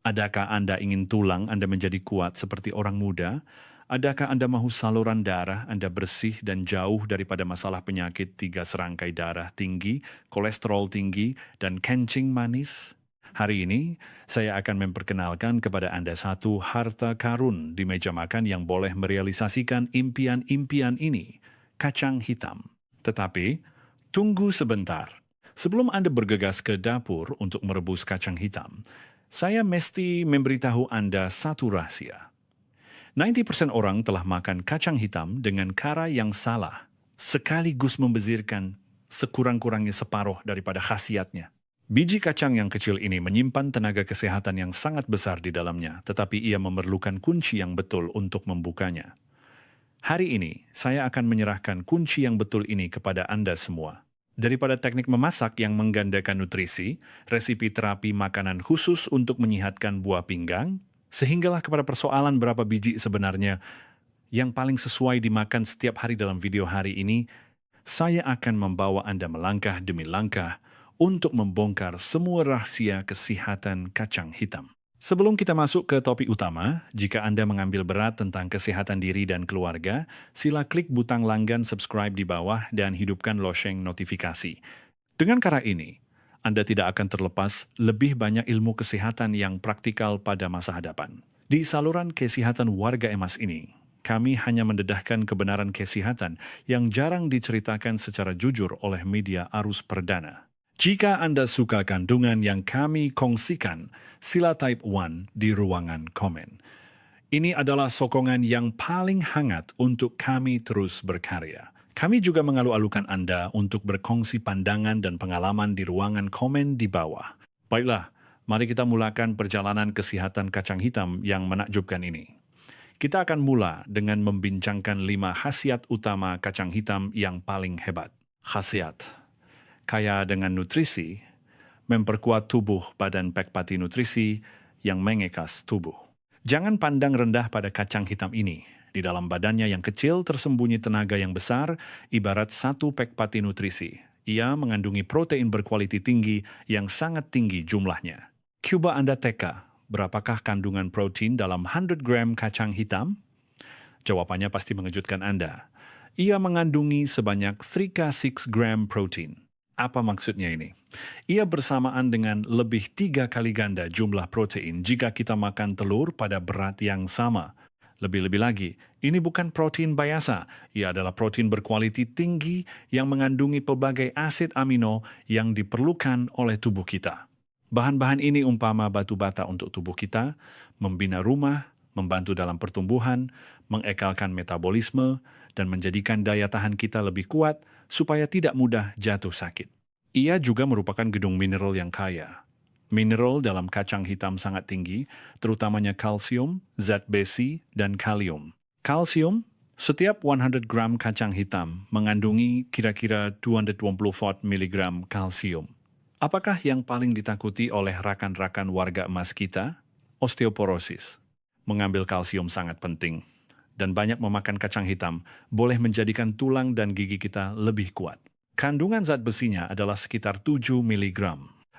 Adakah Anda ingin tulang Anda menjadi kuat seperti orang muda? Adakah Anda mahu saluran darah Anda bersih dan jauh daripada masalah penyakit 3 serangkai darah tinggi, kolesterol tinggi, dan kencing manis? Hari ini, saya akan memperkenalkan kepada Anda satu harta karun di meja makan yang boleh merealisasikan impian-impian ini, kacang hitam. Tetapi, tunggu sebentar. Sebelum Anda bergegas ke dapur untuk merebus kacang hitam, saya mesti memberitahu Anda satu rahasia. 90% orang telah makan kacang hitam dengan cara yang salah, sekaligus membezirkan sekurang-kurangnya separuh daripada khasiatnya. Biji kacang yang kecil ini menyimpan tenaga kesehatan yang sangat besar di dalamnya, tetapi ia memerlukan kunci yang betul untuk membukanya. Hari ini, saya akan menyerahkan kunci yang betul ini kepada Anda semua. Daripada teknik memasak yang menggandakan nutrisi, resipi terapi makanan khusus untuk menyehatkan buah pinggang, sehinggalah kepada persoalan berapa biji sebenarnya yang paling sesuai dimakan setiap hari dalam video hari ini, saya akan membawa Anda melangkah demi langkah untuk membongkar semua rahasia kesehatan kacang hitam. Sebelum kita masuk ke topik utama, jika Anda mengambil berat tentang kesehatan diri dan keluarga, sila klik butang langgan subscribe di bawah dan hidupkan lonceng notifikasi. Dengan cara ini, Anda tidak akan terlepas lebih banyak ilmu kesehatan yang praktikal pada masa hadapan. Di saluran kesehatan warga emas ini, kami hanya mendedahkan kebenaran kesehatan yang jarang diceritakan secara jujur oleh media arus perdana. Jika Anda suka kandungan yang kami kongsikan, sila type 1 di ruangan komen. Ini adalah sokongan yang paling hangat untuk kami terus berkarya. Kami juga mengalu-alukan Anda untuk berkongsi pandangan dan pengalaman di ruangan komen di bawah. Baiklah, mari kita mulakan perjalanan kesehatan kacang hitam yang menakjubkan ini. Kita akan mula dengan membincangkan 5 khasiat utama kacang hitam yang paling hebat. Khasiat kaya dengan nutrisi, memperkuat tubuh badan pekpati nutrisi yang mengekas tubuh. Jangan pandang rendah pada kacang hitam ini. Di dalam badannya yang kecil tersembunyi tenaga yang besar, ibarat satu pekpati nutrisi. Ia mengandungi protein berkualiti tinggi yang sangat tinggi jumlahnya. Cuba Anda teka, berapakah kandungan protein dalam 100 gram kacang hitam? Jawabannya pasti mengejutkan Anda. Ia mengandungi sebanyak 3 gram protein. Apa maksudnya ini? Ia bersamaan dengan lebih 3 kali ganda jumlah protein jika kita makan telur pada berat yang sama. Lebih-lebih lagi, ini bukan protein biasa. Ia adalah protein berkualiti tinggi yang mengandungi pelbagai asid amino yang diperlukan oleh tubuh kita. Bahan-bahan ini umpama batu bata untuk tubuh kita, membina rumah, membantu dalam pertumbuhan, mengekalkan metabolisme, dan menjadikan daya tahan kita lebih kuat supaya tidak mudah jatuh sakit. Ia juga merupakan gedung mineral yang kaya. Mineral dalam kacang hitam sangat tinggi, terutamanya kalsium, zat besi, dan kalium. Kalsium, setiap 100 gram kacang hitam mengandungi kira-kira 224 mg kalsium. Apakah yang paling ditakuti oleh rakan-rakan warga emas kita? Osteoporosis. Mengambil kalsium sangat penting. Dan banyak memakan kacang hitam boleh menjadikan tulang dan gigi kita lebih kuat. Kandungan zat besinya adalah sekitar 7 mg.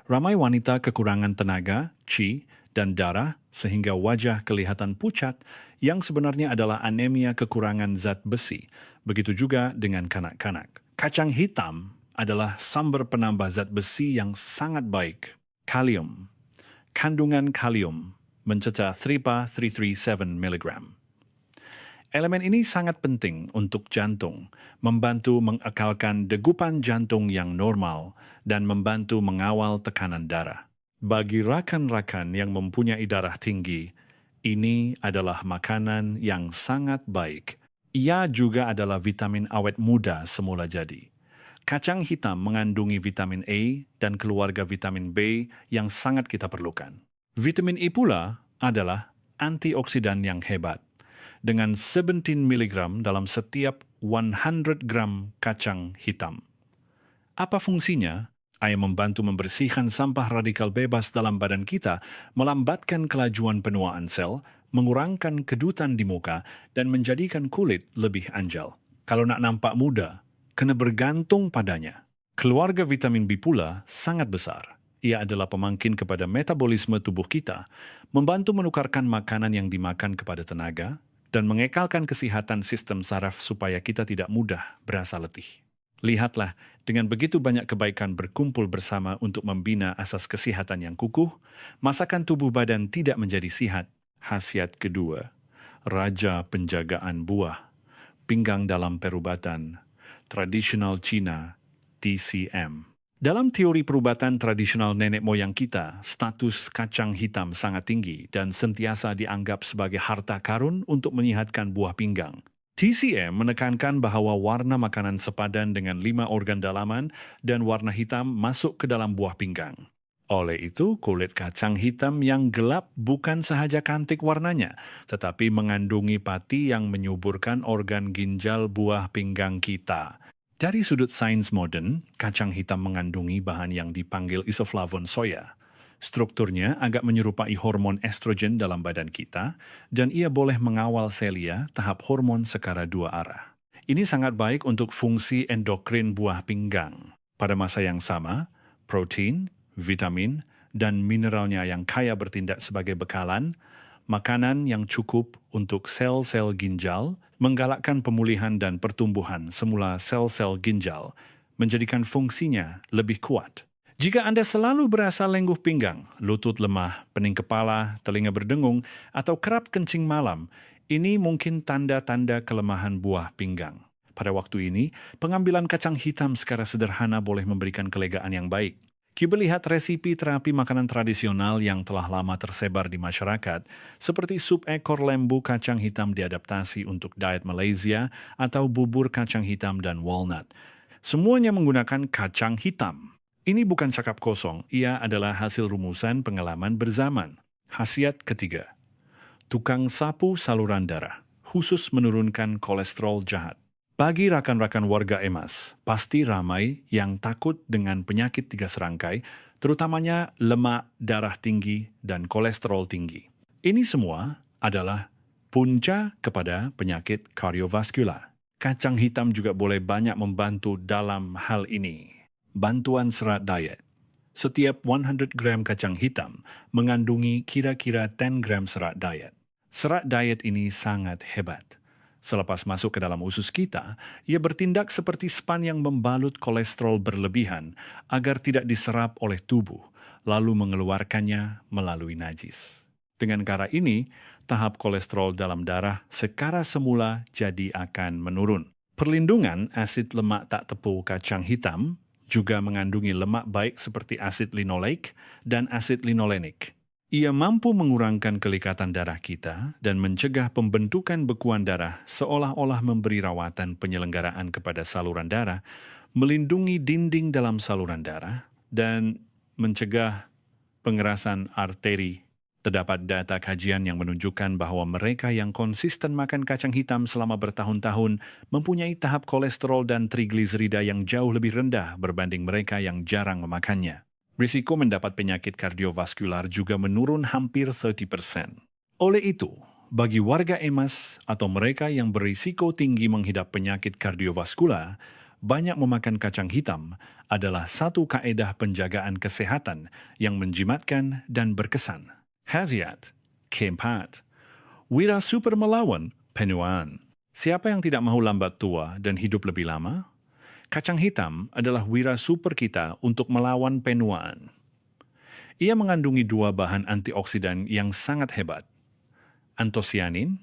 Ramai wanita kekurangan tenaga, qi, dan darah sehingga wajah kelihatan pucat yang sebenarnya adalah anemia kekurangan zat besi. Begitu juga dengan kanak-kanak. Kacang hitam adalah sumber penambah zat besi yang sangat baik. Kalium. Kandungan kalium mencecah 337 mg. Elemen ini sangat penting untuk jantung, membantu mengekalkan degupan jantung yang normal dan membantu mengawal tekanan darah. Bagi rakan-rakan yang mempunyai darah tinggi, ini adalah makanan yang sangat baik. Ia juga adalah vitamin awet muda semula jadi. Kacang hitam mengandungi vitamin A dan keluarga vitamin B yang sangat kita perlukan. Vitamin E pula adalah antioksidan yang hebat. Dengan 17 mg dalam setiap 100 gram kacang hitam. Apa fungsinya? Ia membantu membersihkan sampah radikal bebas dalam badan kita, melambatkan kelajuan penuaan sel, mengurangkan kedutan di muka, dan menjadikan kulit lebih anjal. Kalau nak nampak muda, kena bergantung padanya. Keluarga vitamin B pula sangat besar. Ia adalah pemangkin kepada metabolisme tubuh kita, membantu menukarkan makanan yang dimakan kepada tenaga, dan mengekalkan kesehatan sistem saraf supaya kita tidak mudah berasa letih. Lihatlah, dengan begitu banyak kebaikan berkumpul bersama untuk membina asas kesehatan yang kukuh, masakan tubuh badan tidak menjadi sihat. Khasiat kedua, Raja Penjagaan Buah, Pinggang dalam Perubatan, Tradisional Cina, TCM. Dalam teori perubatan tradisional nenek moyang kita, status kacang hitam sangat tinggi dan sentiasa dianggap sebagai harta karun untuk menyehatkan buah pinggang. TCM menekankan bahwa warna makanan sepadan dengan 5 organ dalaman dan warna hitam masuk ke dalam buah pinggang. Oleh itu, kulit kacang hitam yang gelap bukan sahaja cantik warnanya, tetapi mengandungi pati yang menyuburkan organ ginjal buah pinggang kita. Dari sudut sains modern, kacang hitam mengandungi bahan yang dipanggil isoflavon soya. Strukturnya agak menyerupai hormon estrogen dalam badan kita, dan ia boleh mengawal selia, tahap hormon sekara 2 arah. Ini sangat baik untuk fungsi endokrin buah pinggang. Pada masa yang sama, protein, vitamin, dan mineralnya yang kaya bertindak sebagai bekalan, makanan yang cukup untuk sel-sel ginjal, menggalakkan pemulihan dan pertumbuhan semula sel-sel ginjal, menjadikan fungsinya lebih kuat. Jika Anda selalu berasa lengguh pinggang, lutut lemah, pening kepala, telinga berdengung, atau kerap kencing malam, ini mungkin tanda-tanda kelemahan buah pinggang. Pada waktu ini, pengambilan kacang hitam secara sederhana boleh memberikan kelegaan yang baik. Cuba lihat resipi terapi makanan tradisional yang telah lama tersebar di masyarakat, seperti sup ekor lembu kacang hitam diadaptasi untuk diet Malaysia atau bubur kacang hitam dan walnut. Semuanya menggunakan kacang hitam. Ini bukan cakap kosong, ia adalah hasil rumusan pengalaman berzaman. Khasiat ketiga, tukang sapu saluran darah, khusus menurunkan kolesterol jahat. Bagi rakan-rakan warga emas, pasti ramai yang takut dengan penyakit 3 serangkai, terutamanya lemak darah tinggi dan kolesterol tinggi. Ini semua adalah punca kepada penyakit kardiovaskular. Kacang hitam juga boleh banyak membantu dalam hal ini. Bantuan serat diet. Setiap 100 gram kacang hitam mengandungi kira-kira 10 gram serat diet. Serat diet ini sangat hebat. Selepas masuk ke dalam usus kita, ia bertindak seperti span yang membalut kolesterol berlebihan agar tidak diserap oleh tubuh, lalu mengeluarkannya melalui najis. Dengan cara ini, tahap kolesterol dalam darah sekara semula jadi akan menurun. Perlindungan asid lemak tak tepu kacang hitam juga mengandungi lemak baik seperti asid linoleik dan asid linolenik. Ia mampu mengurangkan kelikatan darah kita dan mencegah pembentukan bekuan darah seolah-olah memberi rawatan penyelenggaraan kepada saluran darah, melindungi dinding dalam saluran darah, dan mencegah pengerasan arteri. Terdapat data kajian yang menunjukkan bahwa mereka yang konsisten makan kacang hitam selama bertahun-tahun mempunyai tahap kolesterol dan trigliserida yang jauh lebih rendah berbanding mereka yang jarang memakannya. Risiko mendapat penyakit kardiovaskular juga menurun hampir 30%. Oleh itu, bagi warga emas atau mereka yang berisiko tinggi menghidap penyakit kardiovaskular, banyak memakan kacang hitam adalah satu kaedah penjagaan kesehatan yang menjimatkan dan berkesan. Khasiat keempat, wira super melawan penuaan. Siapa yang tidak mahu lambat tua dan hidup lebih lama? Kacang hitam adalah wira super kita untuk melawan penuaan. Ia mengandungi 2 bahan antioksidan yang sangat hebat, antosianin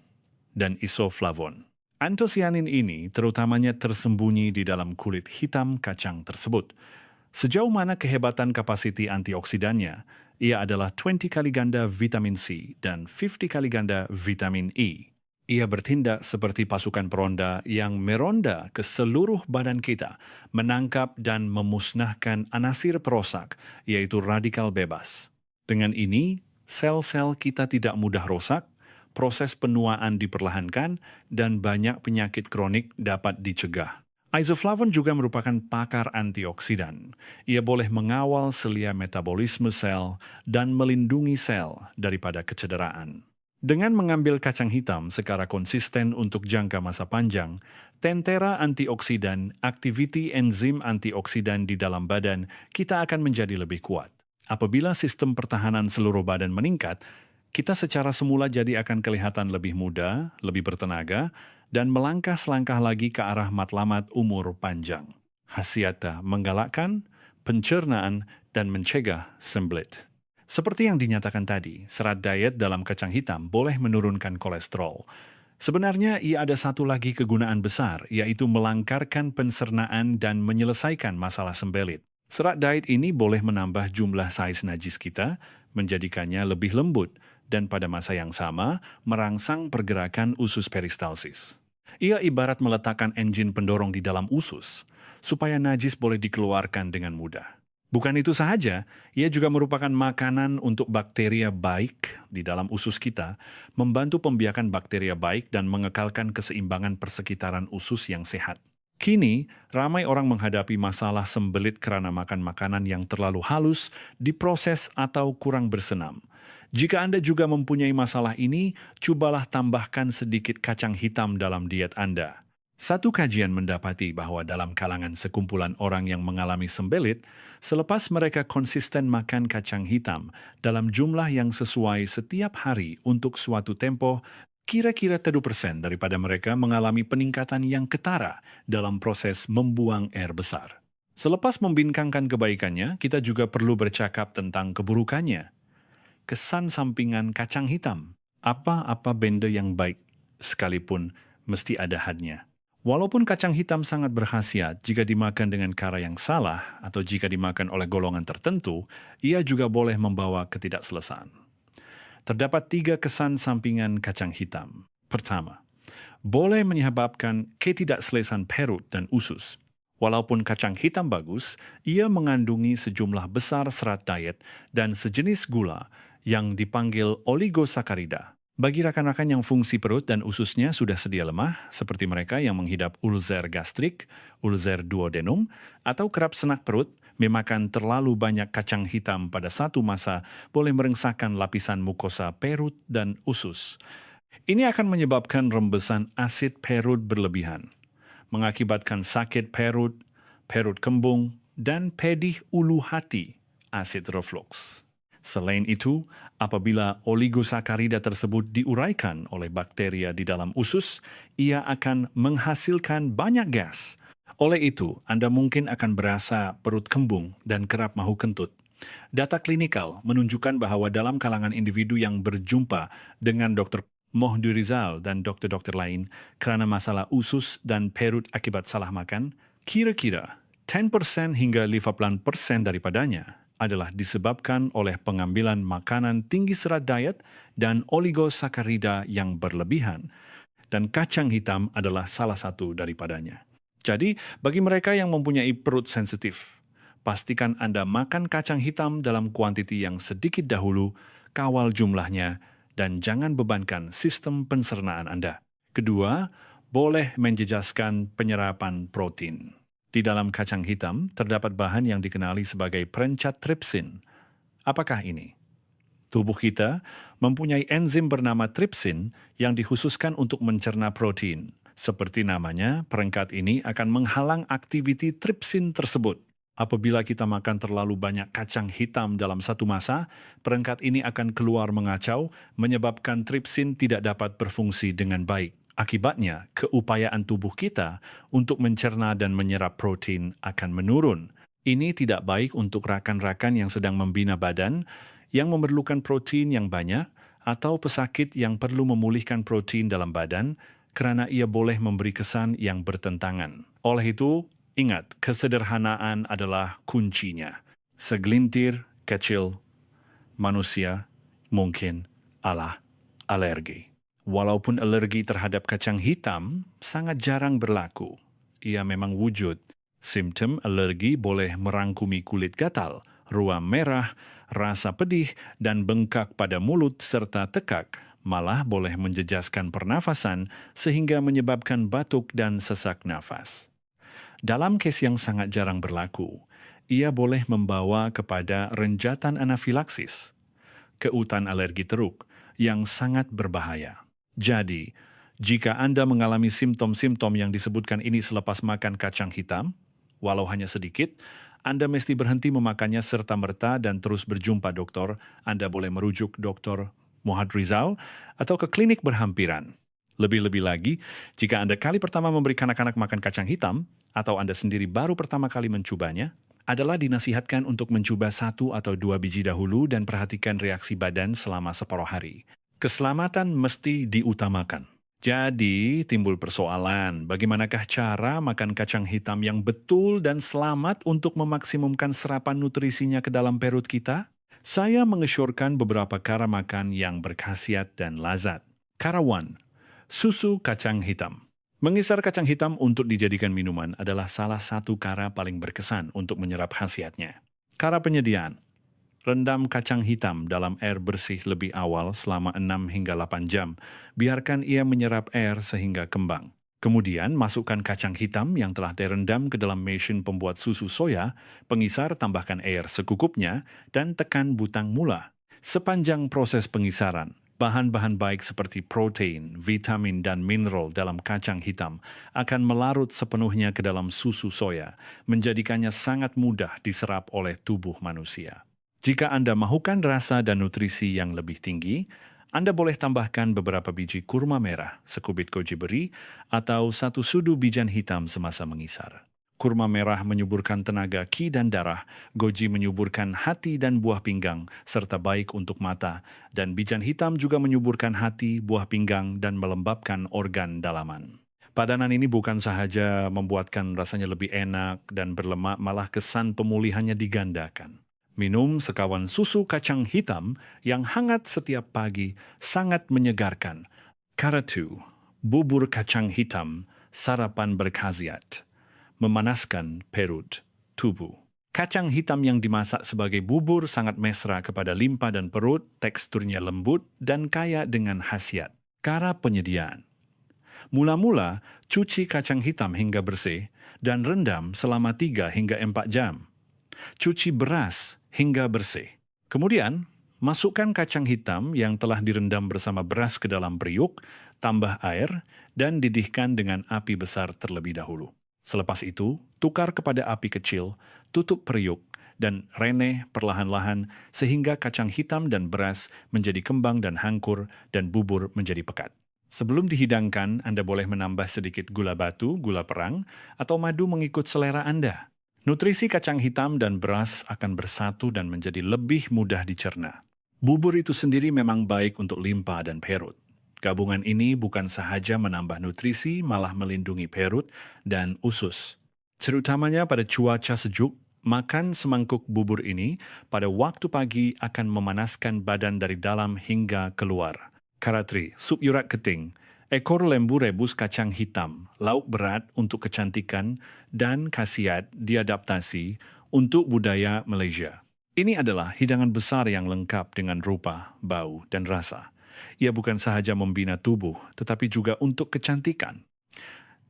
dan isoflavon. Antosianin ini terutamanya tersembunyi di dalam kulit hitam kacang tersebut. Sejauh mana kehebatan kapasiti antioksidannya, ia adalah 20 kali ganda vitamin C dan 50 kali ganda vitamin E. Ia bertindak seperti pasukan peronda yang meronda ke seluruh badan kita, menangkap dan memusnahkan anasir perosak, yaitu radikal bebas. Dengan ini, sel-sel kita tidak mudah rosak, proses penuaan diperlahankan, dan banyak penyakit kronik dapat dicegah. Isoflavon juga merupakan pakar antioksidan. Ia boleh mengawal selia metabolisme sel dan melindungi sel daripada kecederaan. Dengan mengambil kacang hitam secara konsisten untuk jangka masa panjang, tentera antioksidan, aktiviti enzim antioksidan di dalam badan kita akan menjadi lebih kuat. Apabila sistem pertahanan seluruh badan meningkat, kita secara semula jadi akan kelihatan lebih muda, lebih bertenaga, dan melangkah selangkah lagi ke arah matlamat umur panjang. Khasiatnya menggalakkan, pencernaan, dan mencegah sembelit. Seperti yang dinyatakan tadi, serat diet dalam kacang hitam boleh menurunkan kolesterol. Sebenarnya ia ada satu lagi kegunaan besar, yaitu melangkarkan pencernaan dan menyelesaikan masalah sembelit. Serat diet ini boleh menambah jumlah saiz najis kita, menjadikannya lebih lembut, dan pada masa yang sama merangsang pergerakan usus peristalsis. Ia ibarat meletakkan enjin pendorong di dalam usus, supaya najis boleh dikeluarkan dengan mudah. Bukan itu saja, ia juga merupakan makanan untuk bakteria baik di dalam usus kita, membantu pembiakan bakteria baik dan mengekalkan keseimbangan persekitaran usus yang sehat. Kini, ramai orang menghadapi masalah sembelit karena makan makanan yang terlalu halus, diproses atau kurang bersenam. Jika Anda juga mempunyai masalah ini, cobalah tambahkan sedikit kacang hitam dalam diet Anda. Satu kajian mendapati bahwa dalam kalangan sekumpulan orang yang mengalami sembelit, selepas mereka konsisten makan kacang hitam dalam jumlah yang sesuai setiap hari untuk suatu tempo, kira-kira 30% daripada mereka mengalami peningkatan yang ketara dalam proses membuang air besar. Selepas membincangkan kebaikannya, kita juga perlu bercakap tentang keburukannya. Kesan sampingan kacang hitam. Apa-apa benda yang baik, sekalipun mesti ada hadnya. Walaupun kacang hitam sangat berkhasiat jika dimakan dengan cara yang salah atau jika dimakan oleh golongan tertentu, ia juga boleh membawa ketidakselesaan. Terdapat 3 kesan sampingan kacang hitam. Pertama, boleh menyebabkan ketidakselesaan perut dan usus. Walaupun kacang hitam bagus, ia mengandungi sejumlah besar serat diet dan sejenis gula yang dipanggil oligosakarida. Bagi rakan-rakan yang fungsi perut dan ususnya sudah sedia lemah, seperti mereka yang menghidap ulcer gastrik, ulcer duodenum, atau kerap senak perut, memakan terlalu banyak kacang hitam pada satu masa boleh merengsakkan lapisan mukosa perut dan usus. Ini akan menyebabkan rembesan asid perut berlebihan, mengakibatkan sakit perut, perut kembung, dan pedih ulu hati, asid reflux. Selain itu, apabila oligosakarida tersebut diuraikan oleh bakteria di dalam usus, ia akan menghasilkan banyak gas. Oleh itu, Anda mungkin akan berasa perut kembung dan kerap mahu kentut. Data klinikal menunjukkan bahwa dalam kalangan individu yang berjumpa dengan Dr. Mohdi Rizal dan dokter-dokter lain karena masalah usus dan perut akibat salah makan, kira-kira 10% hingga 15% daripadanya adalah disebabkan oleh pengambilan makanan tinggi serat diet dan oligosakarida yang berlebihan, dan kacang hitam adalah salah satu daripadanya. Jadi, bagi mereka yang mempunyai perut sensitif, pastikan Anda makan kacang hitam dalam kuantiti yang sedikit dahulu, kawal jumlahnya, dan jangan bebankan sistem pencernaan Anda. Kedua, boleh menjejaskan penyerapan protein. Di dalam kacang hitam terdapat bahan yang dikenali sebagai perencat tripsin. Apakah ini? Tubuh kita mempunyai enzim bernama tripsin yang dikhususkan untuk mencerna protein. Seperti namanya, perencat ini akan menghalang aktiviti tripsin tersebut. Apabila kita makan terlalu banyak kacang hitam dalam satu masa, perencat ini akan keluar mengacau, menyebabkan tripsin tidak dapat berfungsi dengan baik. Akibatnya, keupayaan tubuh kita untuk mencerna dan menyerap protein akan menurun. Ini tidak baik untuk rakan-rakan yang sedang membina badan, yang memerlukan protein yang banyak, atau pesakit yang perlu memulihkan protein dalam badan, karena ia boleh memberi kesan yang bertentangan. Oleh itu, ingat, kesederhanaan adalah kuncinya. Segelintir kecil manusia mungkin alergi. Walaupun alergi terhadap kacang hitam sangat jarang berlaku, ia memang wujud. Simptom alergi boleh merangkumi kulit gatal, ruam merah, rasa pedih, dan bengkak pada mulut serta tekak, malah boleh menjejaskan pernafasan sehingga menyebabkan batuk dan sesak nafas. Dalam kes yang sangat jarang berlaku, ia boleh membawa kepada renjatan anafilaksis, keutan alergi teruk, yang sangat berbahaya. Jadi, jika Anda mengalami simptom-simptom yang disebutkan ini selepas makan kacang hitam, Walau hanya sedikit, Anda mesti berhenti memakannya serta-merta dan terus berjumpa dokter. Anda boleh merujuk Dr. Muhammad Rizal atau ke klinik berhampiran. Lebih-lebih lagi, jika Anda kali pertama memberi kanak-kanak makan kacang hitam, atau Anda sendiri baru pertama kali mencobanya, adalah dinasihatkan untuk mencoba 1 atau 2 biji dahulu dan perhatikan reaksi badan selama separuh hari. Keselamatan mesti diutamakan. Jadi, timbul persoalan, bagaimanakah cara makan kacang hitam yang betul dan selamat untuk memaksimumkan serapan nutrisinya ke dalam perut kita? Saya mengesyorkan beberapa cara makan yang berkhasiat dan lazat. Cara 1. Susu kacang hitam. Mengisar kacang hitam untuk dijadikan minuman adalah salah satu cara paling berkesan untuk menyerap khasiatnya. Cara penyediaan. Rendam kacang hitam dalam air bersih lebih awal selama 6 hingga 8 jam. Biarkan ia menyerap air sehingga kembang. Kemudian, masukkan kacang hitam yang telah direndam ke dalam mesin pembuat susu soya, pengisar tambahkan air secukupnya, dan tekan butang mula. Sepanjang proses pengisaran, bahan-bahan baik seperti protein, vitamin, dan mineral dalam kacang hitam akan melarut sepenuhnya ke dalam susu soya, menjadikannya sangat mudah diserap oleh tubuh manusia. Jika Anda mahukan rasa dan nutrisi yang lebih tinggi, Anda boleh tambahkan beberapa biji kurma merah, sekubit goji beri, atau 1 sudu bijan hitam semasa mengisar. Kurma merah menyuburkan tenaga ki dan darah, goji menyuburkan hati dan buah pinggang, serta baik untuk mata, dan bijan hitam juga menyuburkan hati, buah pinggang, dan melembabkan organ dalaman. Padanan ini bukan sahaja membuatkan rasanya lebih enak dan berlemak, malah kesan pemulihannya digandakan. Minum sekawan susu kacang hitam yang hangat setiap pagi sangat menyegarkan. Cara 2. Bubur kacang hitam, sarapan berkhasiat. Memanaskan perut, tubuh. Kacang hitam yang dimasak sebagai bubur sangat mesra kepada limpa dan perut, teksturnya lembut dan kaya dengan khasiat. Cara penyediaan. Mula-mula, cuci kacang hitam hingga bersih dan rendam selama 3 hingga 4 jam. Cuci beras hingga bersih. Kemudian, masukkan kacang hitam yang telah direndam bersama beras ke dalam periuk, tambah air, dan didihkan dengan api besar terlebih dahulu. Selepas itu, tukar kepada api kecil, tutup periuk, dan rene perlahan-lahan sehingga kacang hitam dan beras menjadi kembang dan hangkur dan bubur menjadi pekat. Sebelum dihidangkan, Anda boleh menambah sedikit gula batu, gula perang, atau madu mengikut selera Anda. Nutrisi kacang hitam dan beras akan bersatu dan menjadi lebih mudah dicerna. Bubur itu sendiri memang baik untuk limpa dan perut. Gabungan ini bukan sahaja menambah nutrisi, malah melindungi perut dan usus. Terutamanya pada cuaca sejuk, makan semangkuk bubur ini pada waktu pagi akan memanaskan badan dari dalam hingga keluar. Cara 3. Sup urat keting. Ekor lembu rebus kacang hitam, lauk berat untuk kecantikan dan khasiat diadaptasi untuk budaya Malaysia. Ini adalah hidangan besar yang lengkap dengan rupa, bau, dan rasa. Ia bukan sahaja membina tubuh, tetapi juga untuk kecantikan.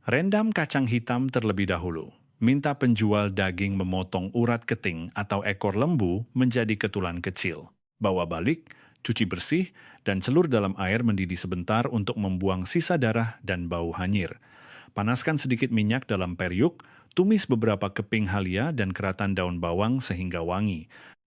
Rendam kacang hitam terlebih dahulu. Minta penjual daging memotong urat keting atau ekor lembu menjadi ketulan kecil. Bawa balik, cuci bersih, dan celur dalam air mendidih sebentar untuk membuang sisa darah dan bau hanyir. Panaskan sedikit minyak dalam periuk, tumis beberapa keping halia dan keratan daun bawang sehingga wangi.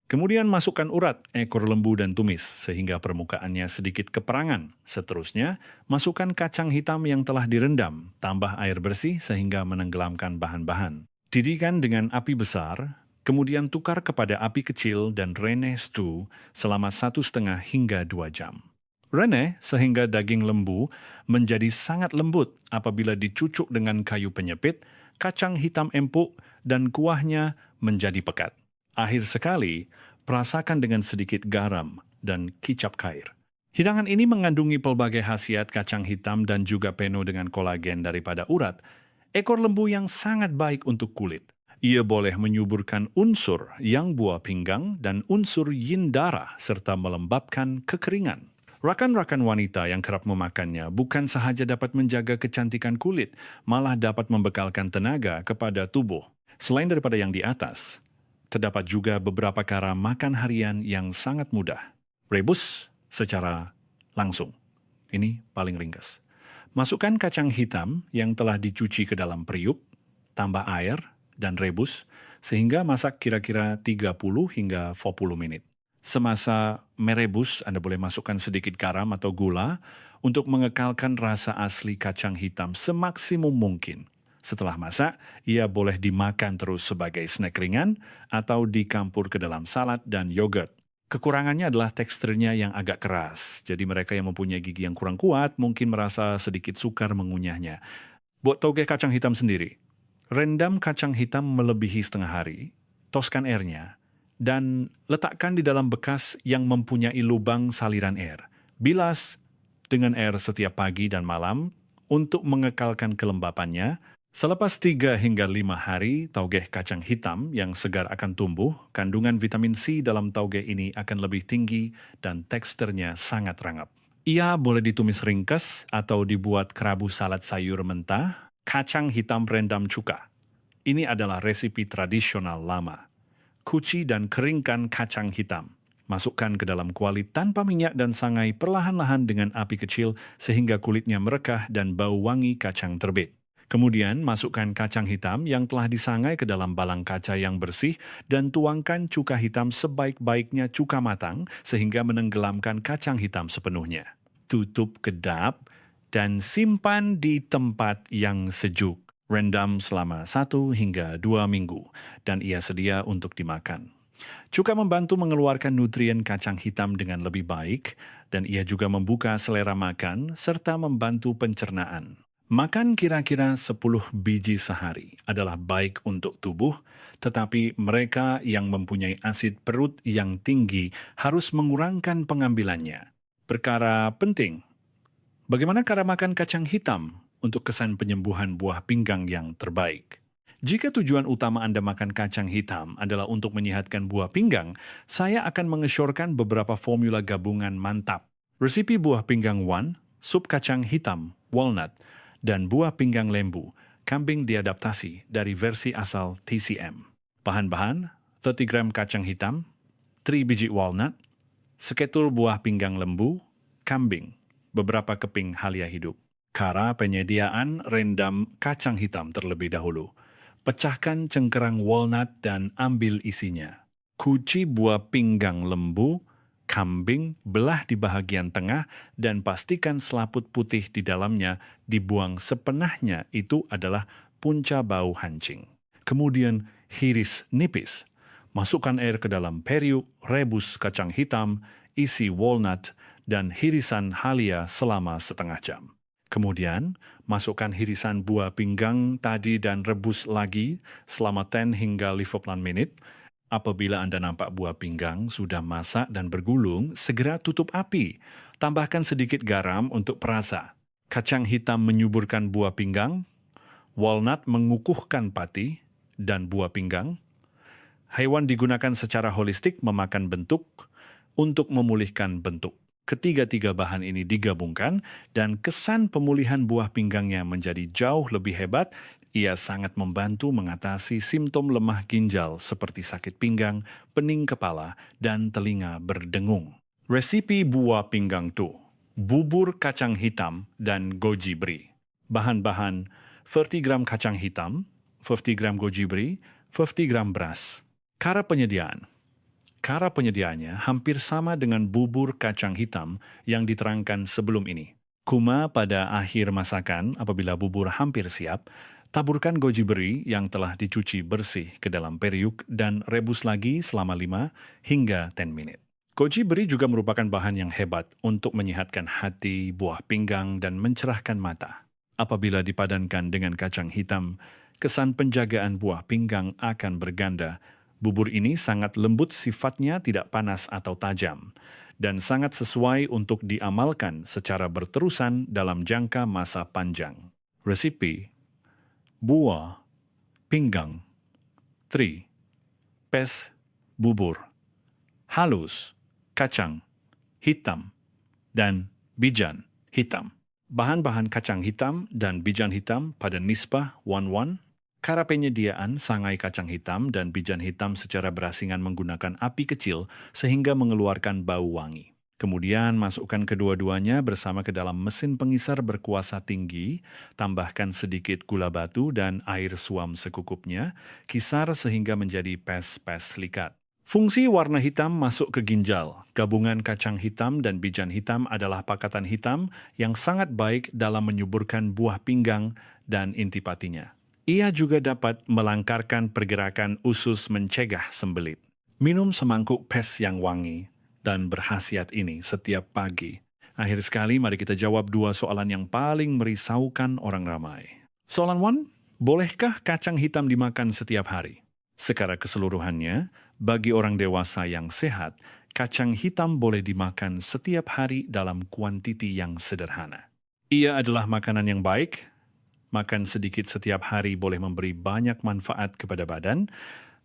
Kemudian masukkan urat, ekor lembu dan tumis sehingga permukaannya sedikit keperangan. Seterusnya, masukkan kacang hitam yang telah direndam, tambah air bersih sehingga menenggelamkan bahan-bahan. Didihkan dengan api besar, kemudian tukar kepada api kecil dan rene stew selama 1,5 hingga 2 jam. Rene sehingga daging lembu menjadi sangat lembut apabila dicucuk dengan kayu penyepit, kacang hitam empuk, dan kuahnya menjadi pekat. Akhir sekali, perasakan dengan sedikit garam dan kicap cair. Hidangan ini mengandungi pelbagai khasiat kacang hitam dan juga penuh dengan kolagen daripada urat. Ekor lembu yang sangat baik untuk kulit. Ia boleh menyuburkan unsur yang buah pinggang dan unsur yin darah serta melembabkan kekeringan. Rakan-rakan wanita yang kerap memakannya bukan sahaja dapat menjaga kecantikan kulit, malah dapat membekalkan tenaga kepada tubuh. Selain daripada yang di atas, terdapat juga beberapa cara makan harian yang sangat mudah. Rebus secara langsung. Ini paling ringkas. Masukkan kacang hitam yang telah dicuci ke dalam periuk, tambah air, dan rebus, sehingga masak kira-kira 30 hingga 40 menit. Semasa merebus, Anda boleh masukkan sedikit garam atau gula untuk mengekalkan rasa asli kacang hitam semaksimum mungkin. Setelah masak, ia boleh dimakan terus sebagai snack ringan atau dicampur ke dalam salad dan yogurt. Kekurangannya adalah teksturnya yang agak keras, jadi mereka yang mempunyai gigi yang kurang kuat mungkin merasa sedikit sukar mengunyahnya. Buat toge kacang hitam sendiri, rendam kacang hitam melebihi setengah hari, toskan airnya, dan letakkan di dalam bekas yang mempunyai lubang saliran air. Bilas dengan air setiap pagi dan malam untuk mengekalkan kelembapannya. Selepas 3 hingga 5 hari, tauge kacang hitam yang segar akan tumbuh, kandungan vitamin C dalam tauge ini akan lebih tinggi dan teksturnya sangat rangup. Ia boleh ditumis ringkas atau dibuat kerabu salad sayur mentah, kacang hitam rendam cuka. Ini adalah resipi tradisional lama. Kuci dan keringkan kacang hitam. Masukkan ke dalam kuali tanpa minyak dan sangai perlahan-lahan dengan api kecil sehingga kulitnya merekah dan bau wangi kacang terbit. Kemudian masukkan kacang hitam yang telah disangai ke dalam balang kaca yang bersih dan tuangkan cuka hitam sebaik-baiknya cuka matang sehingga menenggelamkan kacang hitam sepenuhnya. Tutup kedap dan simpan di tempat yang sejuk. Rendam selama 1 hingga 2 minggu dan ia sedia untuk dimakan. Cuka membantu mengeluarkan nutrien kacang hitam dengan lebih baik dan ia juga membuka selera makan serta membantu pencernaan. Makan kira-kira 10 biji sehari adalah baik untuk tubuh, tetapi mereka yang mempunyai asid perut yang tinggi harus mengurangkan pengambilannya. Perkara penting, bagaimana cara makan kacang hitam untuk kesan penyembuhan buah pinggang yang terbaik? Jika tujuan utama Anda makan kacang hitam adalah untuk menyehatkan buah pinggang, saya akan mengesyorkan beberapa formula gabungan mantap. Resipi buah pinggang one, sup kacang hitam, walnut, dan buah pinggang lembu, kambing diadaptasi dari versi asal TCM. Bahan-bahan, 30 gram kacang hitam, 3 biji walnut, seketul buah pinggang lembu, kambing, beberapa keping halia hidup. Cara penyediaan rendam kacang hitam terlebih dahulu. Pecahkan cengkerang walnut dan ambil isinya. Kuci buah pinggang lembu, kambing, belah di bahagian tengah dan pastikan selaput putih di dalamnya dibuang sepenahnya, itu adalah punca bau hancing. Kemudian hiris nipis. Masukkan air ke dalam periuk, rebus kacang hitam, isi walnut, dan hirisan halia selama setengah jam. Kemudian, masukkan hirisan buah pinggang tadi dan rebus lagi selama 10 hingga 15 menit. Apabila Anda nampak buah pinggang sudah masak dan bergulung, segera tutup api. Tambahkan sedikit garam untuk perasa. Kacang hitam menyuburkan buah pinggang, walnut mengukuhkan pati dan buah pinggang. Hewan digunakan secara holistik memakan bentuk untuk memulihkan bentuk. Ketiga-tiga bahan ini digabungkan dan kesan pemulihan buah pinggangnya menjadi jauh lebih hebat. Ia sangat membantu mengatasi simptom lemah ginjal seperti sakit pinggang, pening kepala, dan telinga berdengung. Resipi buah pinggang 2, bubur kacang hitam dan goji beri. Bahan-bahan 30 gram kacang hitam, 50 gram goji beri, 50 gram beras. Cara penyediaan. Cara penyediaannya hampir sama dengan bubur kacang hitam yang diterangkan sebelum ini. Kuma pada akhir masakan apabila bubur hampir siap, taburkan goji beri yang telah dicuci bersih ke dalam periuk dan rebus lagi selama 5 hingga 10 menit. Goji beri juga merupakan bahan yang hebat untuk menyehatkan hati, buah pinggang, dan mencerahkan mata. Apabila dipadankan dengan kacang hitam, kesan penjagaan buah pinggang akan berganda. Bubur ini sangat lembut sifatnya, tidak panas atau tajam, dan sangat sesuai untuk diamalkan secara berterusan dalam jangka masa panjang. Resipi buah pinggang 3. Pes bubur halus, kacang hitam, dan bijan hitam. Bahan-bahan kacang hitam dan bijan hitam pada nisbah 1:1. Cara penyediaan sangai kacang hitam dan bijan hitam secara berasingan menggunakan api kecil sehingga mengeluarkan bau wangi. Kemudian masukkan kedua-duanya bersama ke dalam mesin pengisar berkuasa tinggi, tambahkan sedikit gula batu dan air suam secukupnya, kisar sehingga menjadi pes-pes likat. Fungsi warna hitam masuk ke ginjal. Gabungan kacang hitam dan bijan hitam adalah pakatan hitam yang sangat baik dalam menyuburkan buah pinggang dan intipatinya. Ia juga dapat melangkarkan pergerakan usus mencegah sembelit. Minum semangkuk pes yang wangi dan berkhasiat ini setiap pagi. Akhir sekali, mari kita jawab dua soalan yang paling merisaukan orang ramai. Soalan 1, bolehkah kacang hitam dimakan setiap hari? Secara keseluruhannya, bagi orang dewasa yang sehat, kacang hitam boleh dimakan setiap hari dalam kuantiti yang sederhana. Ia adalah makanan yang baik. Makan sedikit setiap hari boleh memberi banyak manfaat kepada badan,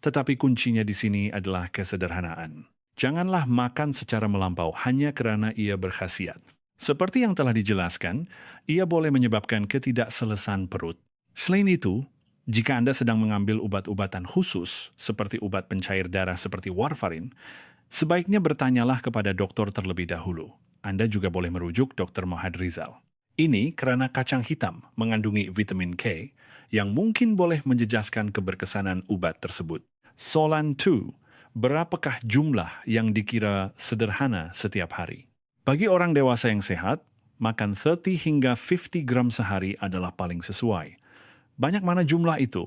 tetapi kuncinya di sini adalah kesederhanaan. Janganlah makan secara melampau hanya karena ia berkhasiat. Seperti yang telah dijelaskan, ia boleh menyebabkan ketidakselesan perut. Selain itu, jika Anda sedang mengambil obat-obatan khusus, seperti obat pencair darah seperti warfarin, sebaiknya bertanyalah kepada dokter terlebih dahulu. Anda juga boleh merujuk Dr. Mohadrizal. Ini karena kacang hitam mengandungi vitamin K yang mungkin boleh menjejaskan keberkesanan obat tersebut. Soalan 2. Berapakah jumlah yang dikira sederhana setiap hari? Bagi orang dewasa yang sehat, makan 30 hingga 50 gram sehari adalah paling sesuai. Banyak mana jumlah itu?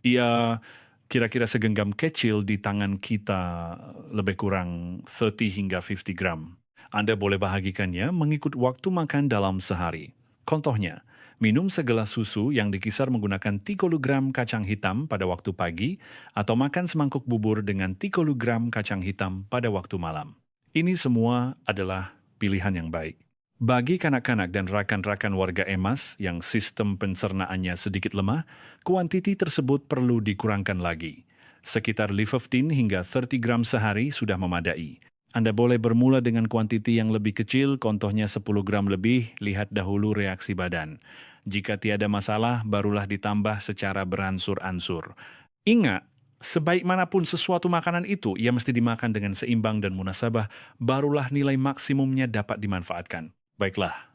Ia kira-kira segenggam kecil di tangan kita, lebih kurang 30 hingga 50 gram. Anda boleh bahagikannya mengikut waktu makan dalam sehari. Contohnya, minum segelas susu yang dikisar menggunakan 30 gram kacang hitam pada waktu pagi atau makan semangkuk bubur dengan 30 gram kacang hitam pada waktu malam. Ini semua adalah pilihan yang baik. Bagi kanak-kanak dan rakan-rakan warga emas yang sistem pencernaannya sedikit lemah, kuantiti tersebut perlu dikurangkan lagi. Sekitar 15 hingga 30 gram sehari sudah memadai. Anda boleh bermula dengan kuantiti yang lebih kecil, contohnya 10 gram lebih, lihat dahulu reaksi badan. Jika tiada masalah, barulah ditambah secara beransur-ansur. Ingat, sebaik manapun sesuatu makanan itu, ia mesti dimakan dengan seimbang dan munasabah, barulah nilai maksimumnya dapat dimanfaatkan. Baiklah,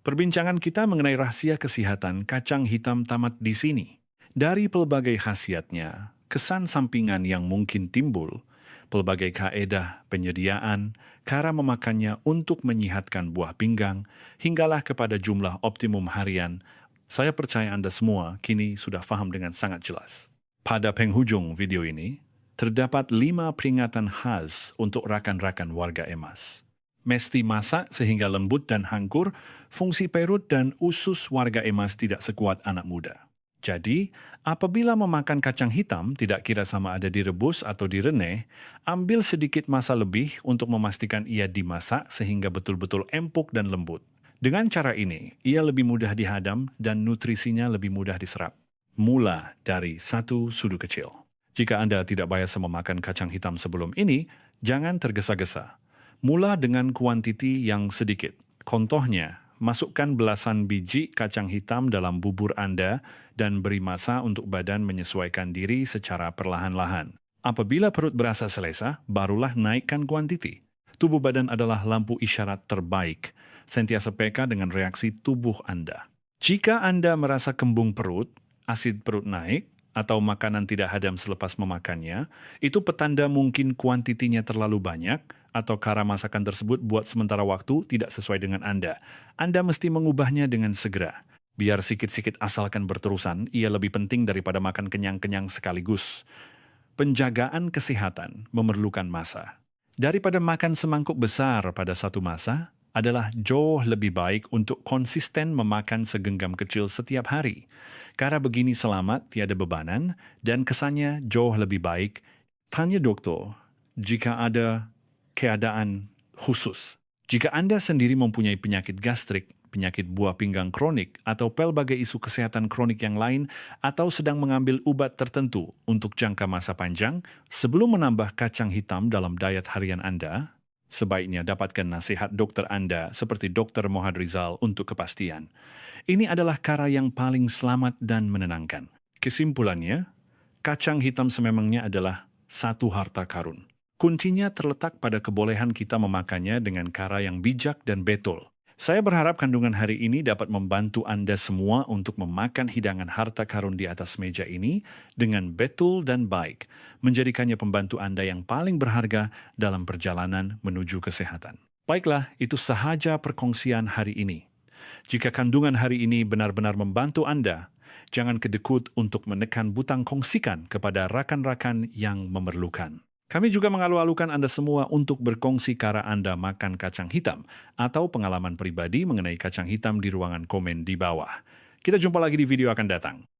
perbincangan kita mengenai rahasia kesehatan kacang hitam tamat di sini. Dari pelbagai khasiatnya, kesan sampingan yang mungkin timbul, pelbagai kaedah penyediaan, cara memakannya untuk menyehatkan buah pinggang, hinggalah kepada jumlah optimum harian, saya percaya Anda semua kini sudah faham dengan sangat jelas. Pada penghujung video ini, terdapat 5 peringatan khas untuk rakan-rakan warga emas. Mesti masak sehingga lembut dan hangkur, fungsi perut dan usus warga emas tidak sekuat anak muda. Jadi, apabila memakan kacang hitam tidak kira sama ada direbus atau direneh, ambil sedikit masa lebih untuk memastikan ia dimasak sehingga betul-betul empuk dan lembut. Dengan cara ini, ia lebih mudah dihadam dan nutrisinya lebih mudah diserap. Mula dari 1 sudu kecil. Jika Anda tidak biasa memakan kacang hitam sebelum ini, jangan tergesa-gesa. Mula dengan kuantiti yang sedikit. Contohnya, masukkan belasan biji kacang hitam dalam bubur Anda dan beri masa untuk badan menyesuaikan diri secara perlahan-lahan. Apabila perut berasa selesa, barulah naikkan kuantiti. Tubuh badan adalah lampu isyarat terbaik. Sentiasa peka dengan reaksi tubuh Anda. Jika Anda merasa kembung perut, asid perut naik, atau makanan tidak hadam selepas memakannya, itu petanda mungkin kuantitinya terlalu banyak atau cara masakan tersebut buat sementara waktu tidak sesuai dengan Anda. Anda mesti mengubahnya dengan segera. Biar sikit-sikit asalkan berterusan, ia lebih penting daripada makan kenyang-kenyang sekaligus. Penjagaan kesehatan memerlukan masa. Daripada makan semangkuk besar pada satu masa, adalah jauh lebih baik untuk konsisten memakan segenggam kecil setiap hari. Cara begini selamat, tiada bebanan, dan kesannya jauh lebih baik. Tanya dokter jika ada keadaan khusus. Jika Anda sendiri mempunyai penyakit gastrik, penyakit buah pinggang kronik, atau pelbagai isu kesehatan kronik yang lain, atau sedang mengambil obat tertentu untuk jangka masa panjang, sebelum menambah kacang hitam dalam diet harian Anda, sebaiknya dapatkan nasihat dokter Anda seperti Dr. Mohadrizal untuk kepastian. Ini adalah cara yang paling selamat dan menenangkan. Kesimpulannya, kacang hitam sememangnya adalah satu harta karun. Kuncinya terletak pada kebolehan kita memakannya dengan cara yang bijak dan betul. Saya berharap kandungan hari ini dapat membantu Anda semua untuk memakan hidangan harta karun di atas meja ini dengan betul dan baik, menjadikannya pembantu Anda yang paling berharga dalam perjalanan menuju kesehatan. Baiklah, itu sahaja perkongsian hari ini. Jika kandungan hari ini benar-benar membantu Anda, jangan kedekut untuk menekan butang kongsikan kepada rakan-rakan yang memerlukan. Kami juga mengalu-alukan Anda semua untuk berkongsi cara Anda makan kacang hitam atau pengalaman pribadi mengenai kacang hitam di ruangan komen di bawah. Kita jumpa lagi di video akan datang.